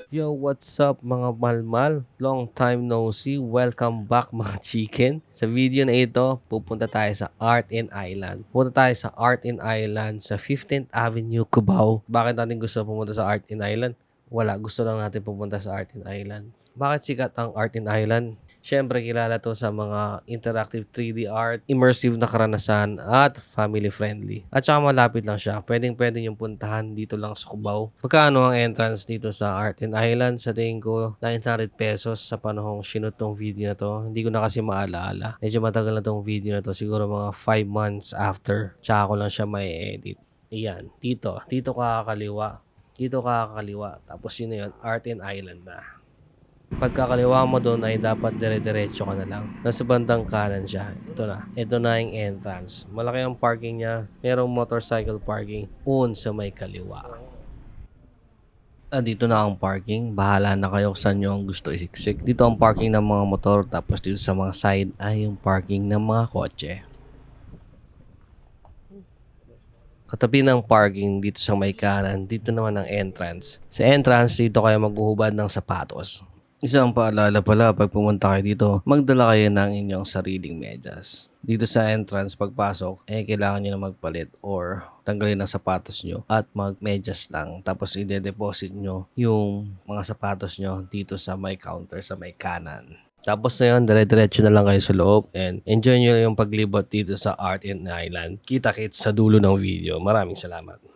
Yo, what's up mga malmal? Long time no see. Welcome back mga chicken. Sa video na ito, pupunta tayo sa Art and Island. Pupunta tayo sa Art and Island sa 15th Avenue, Cubao. Bakit natin gusto pumunta sa Art and Island? Wala, gusto lang natin pupunta sa Art and Island. Bakit sikat ang Art and Island? Siyempre, kilala to sa mga interactive 3D art, immersive na karanasan, at family-friendly. At saka malapit lang siya. Pwedeng-pwede yung puntahan dito lang sa Cubao. Magkano ang entrance dito sa Art and Island? Sa tingin ko, 900 pesos sa panahong sinut tong video na to. Hindi ko na kasi maalaala. Medyo matagal na tong video na to. Siguro mga 5 months after. Tsaka ko lang siya may edit. Ayan, dito. Dito kakakaliwa. Dito kakakaliwa. Tapos yun na yun, Art and Island na. Pagkakaliwa mo doon ay dapat dire-diretso ka na lang. Nasa bandang kanan siya. Ito na. Ito na yung entrance. Malaki ang parking niya. Merong motorcycle parking. Sa may kaliwa. Dito na ang parking. Bahala na kayo kung saan nyo ang gusto isiksik. Dito ang parking ng mga motor. Tapos dito sa mga side ay yung parking ng mga kotse. Katabi ng parking dito sa may kanan. Dito naman ang entrance. Sa entrance, dito kayo maghuhubad ng sapatos. Isang paalala pala, pag pumunta kayo dito, magdala kayo ng inyong sariling medyas. Dito sa entrance, pagpasok, kailangan nyo na magpalit or tanggalin ang sapatos nyo at mag-medyas lang. Tapos i-deposit nyo yung mga sapatos nyo dito sa may counter, sa may kanan. Tapos na yun, dire-diretso na lang kayo sa loob and enjoy nyo yung paglibot dito sa Art and Island. Kita-kits sa dulo ng video. Maraming salamat.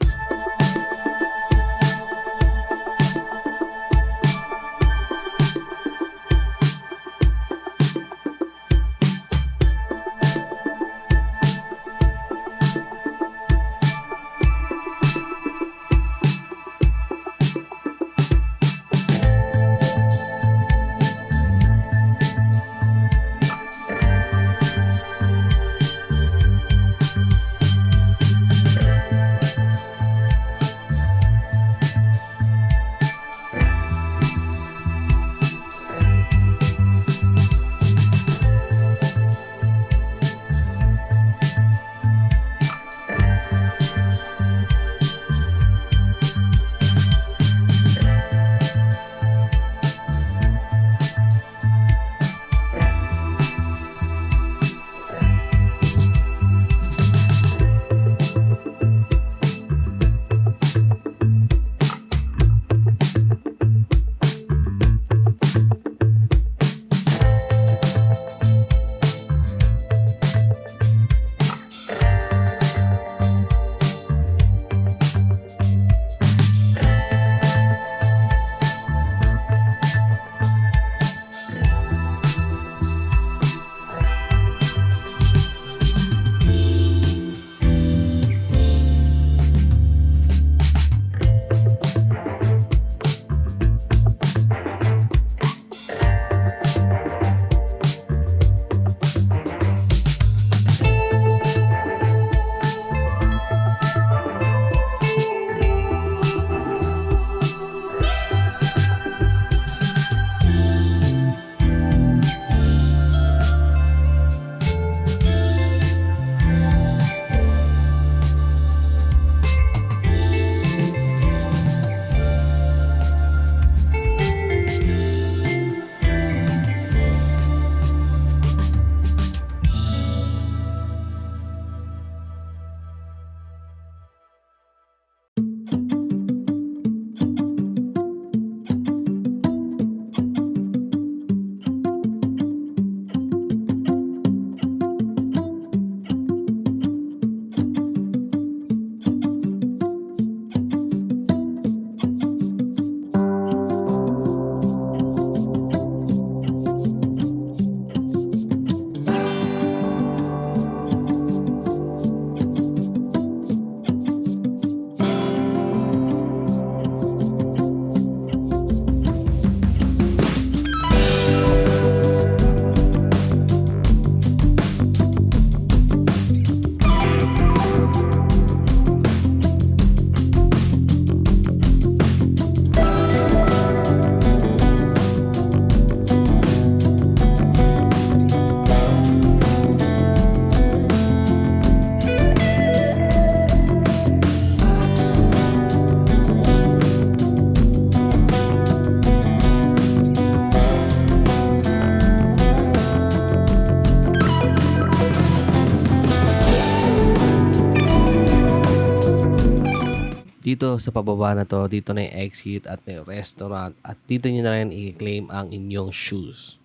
Dito sa pababa na 'to, dito na yung exit at may restaurant at dito niyo na rin i-claim ang inyong shoes.